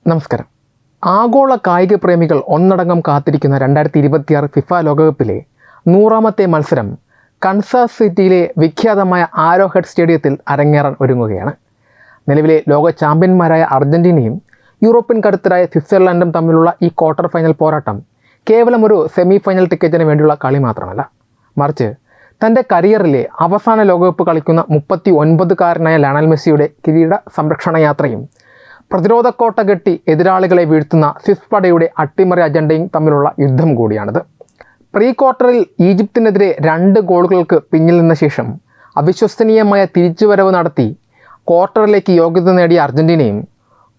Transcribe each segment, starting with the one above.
നമസ്കാരം. ആഗോള കായിക പ്രേമികൾ ഒന്നടങ്കം കാത്തിരിക്കുന്ന 2026 ഫിഫ ലോകകപ്പിലെ 100ാമത്തെ മത്സരം കൻസാസ് സിറ്റിയിലെ വിഖ്യാതമായ ആരോഹെഡ് സ്റ്റേഡിയത്തിൽ അരങ്ങേറാൻ ഒരുങ്ങുകയാണ്. നിലവിലെ ലോക ചാമ്പ്യന്മാരായ അർജൻറ്റീനയും യൂറോപ്യൻ കരുത്തരായ സ്വിറ്റ്സർലൻഡും തമ്മിലുള്ള ഈ ക്വാർട്ടർ ഫൈനൽ പോരാട്ടം കേവലം ഒരു സെമി ഫൈനൽ ടിക്കറ്റിന് വേണ്ടിയുള്ള കളി മാത്രമല്ല, മറിച്ച് തൻ്റെ കരിയറിലെ അവസാന ലോകകപ്പ് കളിക്കുന്ന 39-കാരനായ ലയണൽ മെസ്സിയുടെ കിരീട സംരക്ഷണ യാത്രയും പ്രതിരോധ കോട്ട കെട്ടി എതിരാളികളെ വീഴ്ത്തുന്ന സ്വിസ് പടയുടെ അട്ടിമറി അജണ്ടയും തമ്മിലുള്ള യുദ്ധം കൂടിയാണിത്. പ്രീ ക്വാർട്ടറിൽ ഈജിപ്തിനെതിരെ 2 ഗോളുകൾക്ക് പിന്നിൽ നിന്ന ശേഷം അവിശ്വസനീയമായ തിരിച്ചുവരവ് നടത്തി ക്വാർട്ടറിലേക്ക് യോഗ്യത നേടിയ അർജൻറ്റീനയും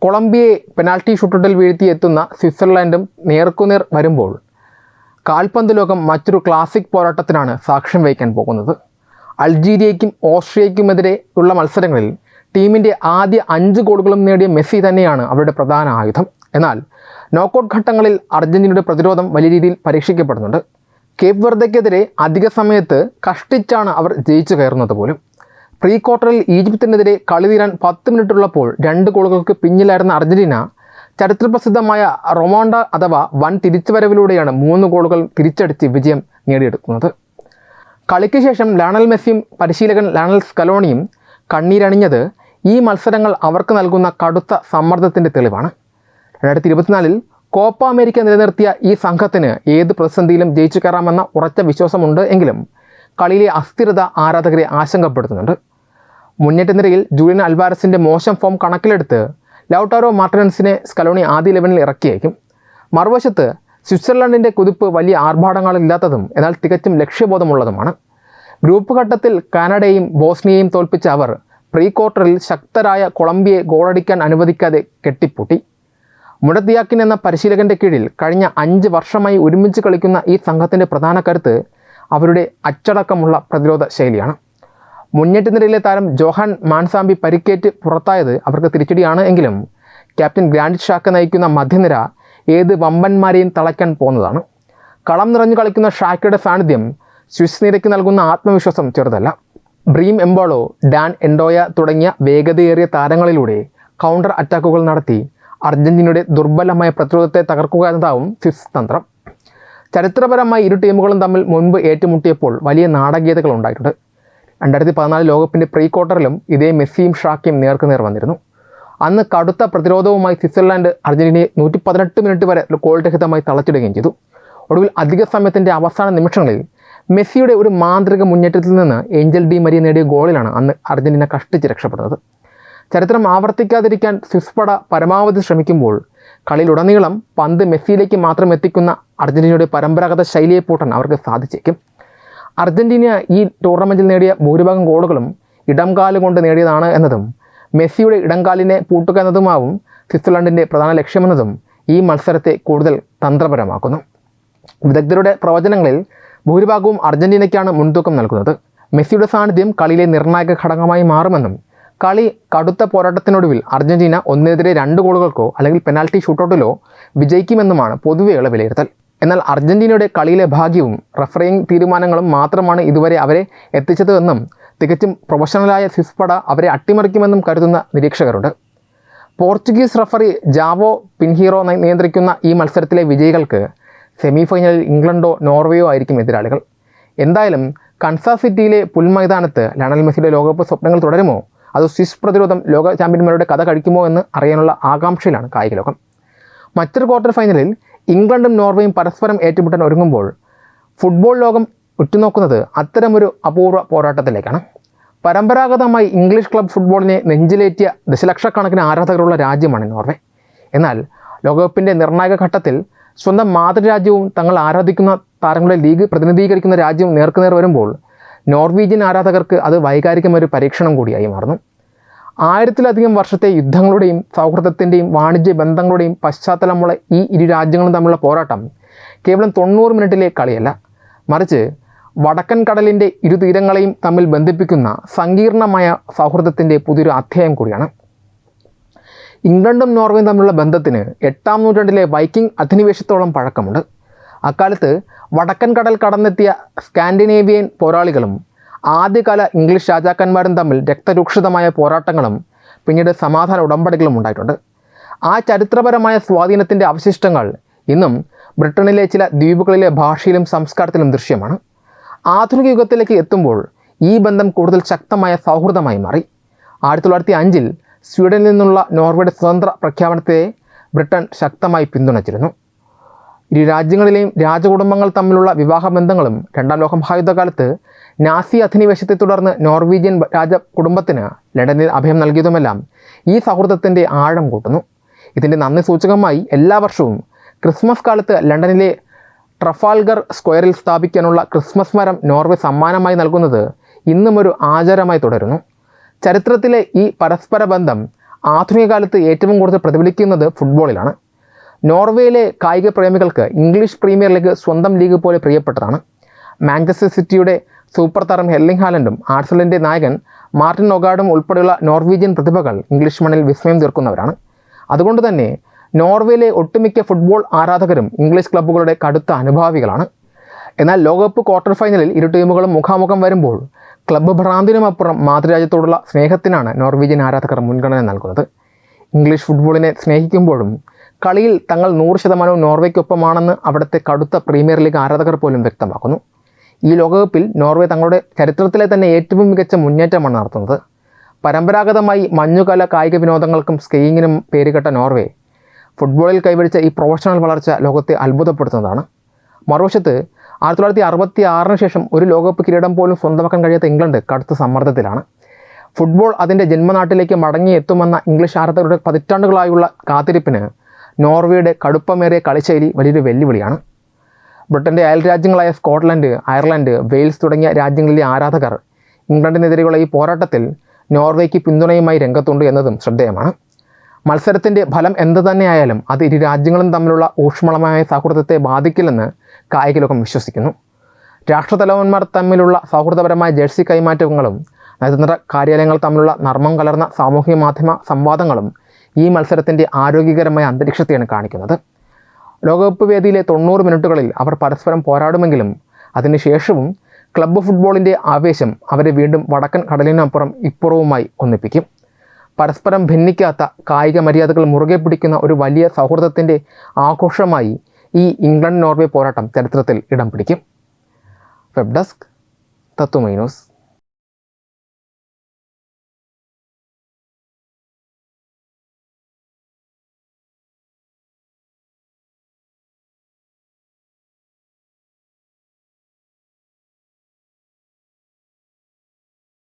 കൊളംബിയയെ പെനാൽറ്റി ഷൂട്ടൗട്ടിൽ വീഴ്ത്തിയെത്തുന്ന സ്വിറ്റ്സർലൻഡും നേർക്കുനേർ വരുമ്പോൾ കാൽപന്ത് ലോകം മറ്റൊരു ക്ലാസിക് പോരാട്ടത്തിനാണ് സാക്ഷ്യം വഹിക്കാൻ പോകുന്നത്. അൾജീരിയയ്ക്കും ഓസ്ട്രിയയ്ക്കുമെതിരെ ഉള്ള മത്സരങ്ങളിൽ ടീമിൻ്റെ ആദ്യ 5 ഗോളുകളും നേടിയ മെസ്സി തന്നെയാണ് അവരുടെ പ്രധാന ആയുധം. എന്നാൽ നോക്കൗട്ട് ഘട്ടങ്ങളിൽ അർജൻറ്റീനയുടെ പ്രതിരോധം വലിയ രീതിയിൽ പരീക്ഷിക്കപ്പെടുന്നുണ്ട്. കേപ്പ് വെർദയ്ക്കെതിരെ അധിക സമയത്ത് കഷ്ടിച്ചാണ് അവർ ജയിച്ചു കയറുന്നത് പോലും. പ്രീ ക്വാർട്ടറിൽ ഈജിപ്തിനെതിരെ കളി തീരാൻ 10 മിനിറ്റുള്ളപ്പോൾ 2 ഗോളുകൾക്ക് പിന്നിലായിരുന്ന അർജൻറ്റീന ചരിത്രപ്രസിദ്ധമായ റൊമാണ്ട അഥവാ വൻ തിരിച്ചുവരവിലൂടെയാണ് 3 ഗോളുകൾ തിരിച്ചടിച്ച് വിജയം നേടിയെടുക്കുന്നത്. കളിക്ക് ശേഷം ലയണൽ മെസ്സിയും പരിശീലകൻ ലയണൽ സ്കലോണിയും കണ്ണീരണിഞ്ഞത് ഈ മത്സരങ്ങൾ അവർക്ക് നൽകുന്ന കടുത്ത സമ്മർദ്ദത്തിൻ്റെ തെളിവാണ്. 2024 കോപ്പ അമേരിക്ക നിലനിർത്തിയ ഈ സംഘത്തിന് ഏത് പ്രതിസന്ധിയിലും ജയിച്ചു കയറാമെന്ന ഉറച്ച വിശ്വാസമുണ്ട് എങ്കിലും കളിയിലെ അസ്ഥിരത ആരാധകരെ ആശങ്കപ്പെടുത്തുന്നുണ്ട്. മുന്നേറ്റ നിരയിൽ ജൂലിയൻ അൽവാരസിൻ്റെ മോശം ഫോം കണക്കിലെടുത്ത് ലൗട്ടാരോ മാർട്ടിനൻസിനെ സ്കലോണി ആദ്യ 11-ൽ ഇറക്കിയേക്കും. മറുവശത്ത് സ്വിറ്റ്സർലൻഡിൻ്റെ കുതിപ്പ് വലിയ ആർഭാടങ്ങളില്ലാത്തതും എന്നാൽ തികച്ചും ലക്ഷ്യബോധമുള്ളതുമാണ്. ഗ്രൂപ്പ് ഘട്ടത്തിൽ കാനഡയെയും ബോസ്നിയയും തോൽപ്പിച്ച അവർ പ്രീ ക്വാർട്ടറിൽ ശക്തരായ കൊളംബിയയെ ഗോളടിക്കാൻ അനുവദിക്കാതെ കെട്ടിപ്പൂട്ടി. മുഡത്തിയാക്കിൻ എന്ന പരിശീലകൻ്റെ കീഴിൽ കഴിഞ്ഞ 5 വർഷമായി ഒരുമിച്ച് കളിക്കുന്ന ഈ സംഘത്തിൻ്റെ പ്രധാന കരുത്ത് അവരുടെ അച്ചടക്കമുള്ള പ്രതിരോധ ശൈലിയാണ്. മുന്നേറ്റ നിരയിലെ താരം ജോഹാൻ മാൻസാമ്പി പരിക്കേറ്റ് പുറത്തായത് അവർക്ക് തിരിച്ചടിയാണ് എങ്കിലും ക്യാപ്റ്റൻ ഗ്രാൻഡ് ഷാക്ക നയിക്കുന്ന മധ്യനിര ഏത് വമ്പന്മാരെയും തളയ്ക്കാൻ പോകുന്നതാണ്. കളം നിറഞ്ഞു കളിക്കുന്ന ഷാക്കയുടെ സാന്നിധ്യം സ്വിസ് നിരയ്ക്ക് നൽകുന്ന ആത്മവിശ്വാസം ചെറുതല്ല. ബ്രീം എംബോളോ, ഡാൻ എൻഡോയ തുടങ്ങിയ വേഗതയേറിയ താരങ്ങളിലൂടെ കൗണ്ടർ അറ്റാക്കുകൾ നടത്തി അർജൻറ്റീനയുടെ ദുർബലമായ പ്രതിരോധത്തെ തകർക്കുക എന്നതാവും സ്വിസ് തന്ത്രം. ചരിത്രപരമായി ഇരു ടീമുകളും തമ്മിൽ മുൻപ് ഏറ്റുമുട്ടിയപ്പോൾ വലിയ നാടകീയതകൾ ഉണ്ടായിട്ടുണ്ട്. 2014 ലോകകപ്പിൻ്റെ പ്രീ ക്വാർട്ടറിലും ഇതേ മെസ്സിയും ഷാക്കയും നേർക്കുനേർ വന്നിരുന്നു. അന്ന് കടുത്ത പ്രതിരോധവുമായി സ്വിറ്റ്സർലൻഡ് അർജൻറ്റീനയെ 118 മിനിറ്റ് വരെ ഗോൾ രഹിതമായി തളച്ചിടുകയും ചെയ്തു. ഒടുവിൽ അധിക സമയത്തിൻ്റെ അവസാന നിമിഷങ്ങളിൽ മെസ്സിയുടെ ഒരു മാന്ത്രിക മുന്നേറ്റത്തിൽ നിന്ന് ഏഞ്ചൽ ഡി മരിയ നേടിയ ഗോളിലാണ് അന്ന് അർജൻറ്റീന കഷ്ടിച്ച് രക്ഷപ്പെടുന്നത്. ചരിത്രം ആവർത്തിക്കാതിരിക്കാൻ സ്വിസ് പട പരമാവധി ശ്രമിക്കുമ്പോൾ കളിയിലുടനീളം പന്ത് മെസ്സിയിലേക്ക് മാത്രം എത്തിക്കുന്ന അർജൻറ്റീനയുടെ പരമ്പരാഗത ശൈലിയെ പൂട്ടാൻ അവർക്ക് സാധിച്ചേക്കും. അർജൻറ്റീന ഈ ടൂർണമെൻറ്റിൽ നേടിയ ഭൂരിഭാഗം ഗോളുകളും ഇടംകാല് കൊണ്ട് നേടിയതാണ് എന്നതും മെസ്സിയുടെ ഇടംകാലിനെ പൂട്ടുക എന്നതുമാവും സ്വിറ്റ്സർലൻഡിൻ്റെ പ്രധാന ലക്ഷ്യമെന്നതും ഈ മത്സരത്തെ കൂടുതൽ തന്ത്രപരമാക്കുന്നു. വിദഗ്ധരുടെ പ്രവചനങ്ങളിൽ ഭൂരിഭാഗവും അർജൻറ്റീനയ്ക്കാണ് മുൻതൂക്കം നൽകുന്നത്. മെസ്സിയുടെ സാന്നിധ്യം കളിയിലെ നിർണായക ഘടകമായി മാറുമെന്നും കളി കടുത്ത പോരാട്ടത്തിനൊടുവിൽ അർജൻറ്റീന 1-2 ഗോളുകൾക്കോ അല്ലെങ്കിൽ പെനാൽറ്റി ഷൂട്ടൗട്ടിലോ വിജയിക്കുമെന്നുമാണ് പൊതുവെയുള്ള വിലയിരുത്തൽ. എന്നാൽ അർജൻറ്റീനയുടെ കളിയിലെ ഭാഗ്യവും റഫറിയിങ് തീരുമാനങ്ങളും മാത്രമാണ് ഇതുവരെ അവരെ എത്തിച്ചതെന്നും തികച്ചും പ്രൊഫഷണലായ സ്വിസ് പട അവരെ അട്ടിമറിക്കുമെന്നും കരുതുന്ന നിരീക്ഷകരുണ്ട്. പോർച്ചുഗീസ് റഫറി ജാവോ പിൻഹീറോ നിയന്ത്രിക്കുന്ന ഈ മത്സരത്തിലെ വിജയികൾക്ക് സെമി ഫൈനലിൽ ഇംഗ്ലണ്ടോ നോർവേയോ ആയിരിക്കും എതിരാളികൾ. എന്തായാലും കൻസാസ് സിറ്റിയിലെ പുൽമൈതാനത്ത് ലയണൽ മെസ്സിയുടെ ലോകകപ്പ് സ്വപ്നങ്ങൾ തുടരുമോ അതോ സ്വിസ് പ്രതിരോധം ലോക ചാമ്പ്യന്മാരുടെ കഥ കഴിക്കുമോ എന്ന് അറിയാനുള്ള ആകാംക്ഷയിലാണ് കായിക ലോകം. മറ്റൊരു ക്വാർട്ടർ ഫൈനലിൽ ഇംഗ്ലണ്ടും നോർവേയും പരസ്പരം ഏറ്റുമുട്ടാൻ ഒരുങ്ങുമ്പോൾ ഫുട്ബോൾ ലോകം ഉറ്റുനോക്കുന്നത് അത്തരമൊരു അപൂർവ പോരാട്ടത്തിലേക്കാണ്. പരമ്പരാഗതമായി ഇംഗ്ലീഷ് ക്ലബ് ഫുട്ബോളിനെ നെഞ്ചിലേറ്റിയ ദശലക്ഷക്കണക്കിന് ആരാധകരുള്ള രാജ്യമാണ് നോർവേ. എന്നാൽ ലോകകപ്പിൻ്റെ നിർണായക ഘട്ടത്തിൽ സ്വന്തം മാതൃരാജ്യവും തങ്ങൾ ആരാധിക്കുന്ന താരങ്ങളുടെ ലീഗ് പ്രതിനിധീകരിക്കുന്ന രാജ്യവും നേർക്കുനേർ വരുമ്പോൾ നോർവീജിയൻ ആരാധകർക്ക് അത് വൈകാരികമൊരു പരീക്ഷണം കൂടിയായി മാറുന്നു. 1000-ലധികം വർഷത്തെ യുദ്ധങ്ങളുടെയും സൗഹൃദത്തിൻ്റെയും വാണിജ്യ ബന്ധങ്ങളുടെയും പശ്ചാത്തലമുള്ള ഈ ഇരു രാജ്യങ്ങളും തമ്മിലുള്ള പോരാട്ടം കേവലം 90 മിനിറ്റിലെ കളിയല്ല, മറിച്ച് വടക്കൻ കടലിൻ്റെ ഇരു തീരങ്ങളെയും തമ്മിൽ ബന്ധിപ്പിക്കുന്ന സങ്കീർണമായ സൗഹൃദത്തിൻ്റെ പുതിയൊരു അധ്യായം കൂടിയാണ്. ഇംഗ്ലണ്ടും നോർവേയും തമ്മിലുള്ള ബന്ധത്തിന് 8-ാം നൂറ്റാണ്ടിലെ വൈക്കിംഗ് അധിനിവേശത്തോളം പഴക്കമുണ്ട്. അക്കാലത്ത് വടക്കൻ കടൽ കടന്നെത്തിയ സ്കാൻഡിനേവിയൻ പോരാളികളും ആദ്യകാല ഇംഗ്ലീഷ് രാജാക്കന്മാരും തമ്മിൽ രക്തരൂക്ഷിതമായ പോരാട്ടങ്ങളും പിന്നീട് സമാധാന ഉടമ്പടികളും ഉണ്ടായിട്ടുണ്ട്. ആ ചരിത്രപരമായ സ്വാധീനത്തിൻ്റെ അവശിഷ്ടങ്ങൾ ഇന്നും ബ്രിട്ടനിലെ ചില ദ്വീപുകളിലെ ഭാഷയിലും സംസ്കാരത്തിലും ദൃശ്യമാണ്. ആധുനിക യുഗത്തിലേക്ക് എത്തുമ്പോൾ ഈ ബന്ധം കൂടുതൽ ശക്തമായ സൗഹൃദമായി മാറി. 1905 സ്വീഡനിൽ നിന്നുള്ള നോർവേയുടെ സ്വതന്ത്ര പ്രഖ്യാപനത്തെ ബ്രിട്ടൻ ശക്തമായി പിന്തുണച്ചിരുന്നു. ഇരു രാജ്യങ്ങളിലെയും രാജകുടുംബങ്ങൾ തമ്മിലുള്ള വിവാഹബന്ധങ്ങളും രണ്ടാം ലോക മഹായുദ്ധകാലത്ത് നാസി അധിനിവേശത്തെ തുടർന്ന് നോർവീജിയൻ രാജകുടുംബത്തിന് ലണ്ടനിൽ അഭയം നൽകിയതുമെല്ലാം ഈ സൗഹൃദത്തിൻ്റെ ആഴം കൂട്ടുന്നു. ഇതിൻ്റെ നന്ദി സൂചകമായി എല്ലാ വർഷവും ക്രിസ്മസ് കാലത്ത് ലണ്ടനിലെ ട്രഫാൽഗർ സ്ക്വയറിൽ സ്ഥാപിക്കാനുള്ള ക്രിസ്മസ് മരം നോർവേ സമ്മാനമായി നൽകുന്നത് ഇന്നും ഒരു ആചാരമായി തുടരുന്നു. ചരിത്രത്തിലെ ഈ പരസ്പര ബന്ധം ആധുനിക കാലത്ത് ഏറ്റവും കൂടുതൽ പ്രതിഫലിക്കുന്നത് ഫുട്ബോളിലാണ്. നോർവേയിലെ കായിക പ്രേമികൾക്ക് ഇംഗ്ലീഷ് പ്രീമിയർ ലീഗ് സ്വന്തം ലീഗ് പോലെ പ്രിയപ്പെട്ടതാണ്. മാഞ്ചസ്റ്റർ സിറ്റിയുടെ സൂപ്പർ താരം എർലിംഗ് ഹാലൻഡും ആഴ്സണലിൻ്റെ നായകൻ മാർട്ടിൻ ഒഗാർഡും ഉൾപ്പെടെയുള്ള നോർവീജിയൻ പ്രതിഭകൾ ഇംഗ്ലീഷ് മണ്ണിൽ വിസ്മയം തീർക്കുന്നവരാണ്. അതുകൊണ്ട് തന്നെ നോർവേയിലെ ഒട്ടുമിക്ക ഫുട്ബോൾ ആരാധകരും ഇംഗ്ലീഷ് ക്ലബ്ബുകളുടെ കടുത്ത അനുഭാവികളാണ്. എന്നാൽ ലോകകപ്പ് ക്വാർട്ടർ ഫൈനലിൽ ഇരു ടീമുകളും മുഖാമുഖം വരുമ്പോൾ ക്ലബ്ബ് ഭ്രാന്തിനുമപ്പുറം മാതൃരാജ്യത്തോടുള്ള സ്നേഹത്തിനാണ് നോർവീജിയൻ ആരാധകർ മുൻഗണന നൽകുന്നത്. ഇംഗ്ലീഷ് ഫുട്ബോളിനെ സ്നേഹിക്കുമ്പോഴും കളിയിൽ തങ്ങൾ 100% നോർവേക്കൊപ്പമാണെന്ന് അവിടുത്തെ കടുത്ത പ്രീമിയർ ലീഗ് ആരാധകർ പോലും വ്യക്തമാക്കുന്നു. ഈ ലോകകപ്പിൽ നോർവേ തങ്ങളുടെ ചരിത്രത്തിലെ തന്നെ ഏറ്റവും മികച്ച മുന്നേറ്റമാണ് നടത്തുന്നത്. പരമ്പരാഗതമായി മഞ്ഞുകാല കായിക വിനോദങ്ങൾക്കും സ്കീയിങ്ങിനും പേരുകെട്ട നോർവേ ഫുട്ബോളിൽ കൈവരിച്ച ഈ പ്രൊഫഷണൽ വളർച്ച ലോകത്തെ അത്ഭുതപ്പെടുത്തുന്നതാണ്. മറുവശത്ത് 1966 ശേഷം ഒരു ലോകകപ്പ് കിരീടം പോലും സ്വന്തമാക്കാൻ കഴിയാത്ത ഇംഗ്ലണ്ട് കടുത്ത സമ്മർദ്ദത്തിലാണ്. ഫുട്ബോൾ അതിൻ്റെ ജന്മനാട്ടിലേക്ക് മടങ്ങിയെത്തുമെന്ന ഇംഗ്ലീഷ് ആരാധകരുടെ പതിറ്റാണ്ടുകളായുള്ള കാത്തിരിപ്പിന് നോർവേയുടെ കടുപ്പമേറിയ കളിശൈലി വലിയൊരു വെല്ലുവിളിയാണ്. ബ്രിട്ടൻ്റെ അയൽ രാജ്യങ്ങളായ സ്കോട്ട്ലൻഡ്, അയർലൻഡ്, വെയിൽസ് തുടങ്ങിയ രാജ്യങ്ങളിലെ ആരാധകർ ഇംഗ്ലണ്ടിനെതിരെയുള്ള ഈ പോരാട്ടത്തിൽ നോർവേക്ക് പിന്തുണയുമായി രംഗത്തുണ്ട് എന്നതും ശ്രദ്ധേയമാണ്. മത്സരത്തിൻ്റെ ഫലം എന്തു തന്നെയായാലും അത് ഇരു രാജ്യങ്ങളും തമ്മിലുള്ള ഊഷ്മളമായ സൗഹൃദത്തെ ബാധിക്കില്ലെന്ന് കായിക ലോകം വിശ്വസിക്കുന്നു. രാഷ്ട്രതലവന്മാർ തമ്മിലുള്ള സൗഹൃദപരമായ ജേഴ്സി കൈമാറ്റങ്ങളും നയതന്ത്ര കാര്യാലയങ്ങൾ തമ്മിലുള്ള നർമ്മം കലർന്ന സാമൂഹിക മാധ്യമ സംവാദങ്ങളും ഈ മത്സരത്തിൻ്റെ ആരോഗ്യകരമായ അന്തരീക്ഷത്തെയാണ് കാണിക്കുന്നത്. ലോകകപ്പ് വേദിയിലെ 90 മിനിറ്റുകളിൽ അവർ പരസ്പരം പോരാടുമെങ്കിലും അതിനുശേഷവും ക്ലബ്ബ് ഫുട്ബോളിൻ്റെ ആവേശം അവരെ വീണ്ടും വടക്കൻ കടലിനപ്പുറം ഇപ്പുറവുമായി ഒന്നിപ്പിക്കും. പരസ്പരം ഭിന്നിക്കാത്ത കായിക മര്യാദകൾ മുറുകെ പിടിക്കുന്ന ഒരു വലിയ സൗഹൃദത്തിൻ്റെ ആഘോഷമായി ഈ ഇംഗ്ലണ്ട് നോർവേ പോരാട്ടം ചരിത്രത്തിൽ ഇടം പിടിക്കും. വെബ് ഡെസ്ക് തത്വമൈ ന്യൂസ്.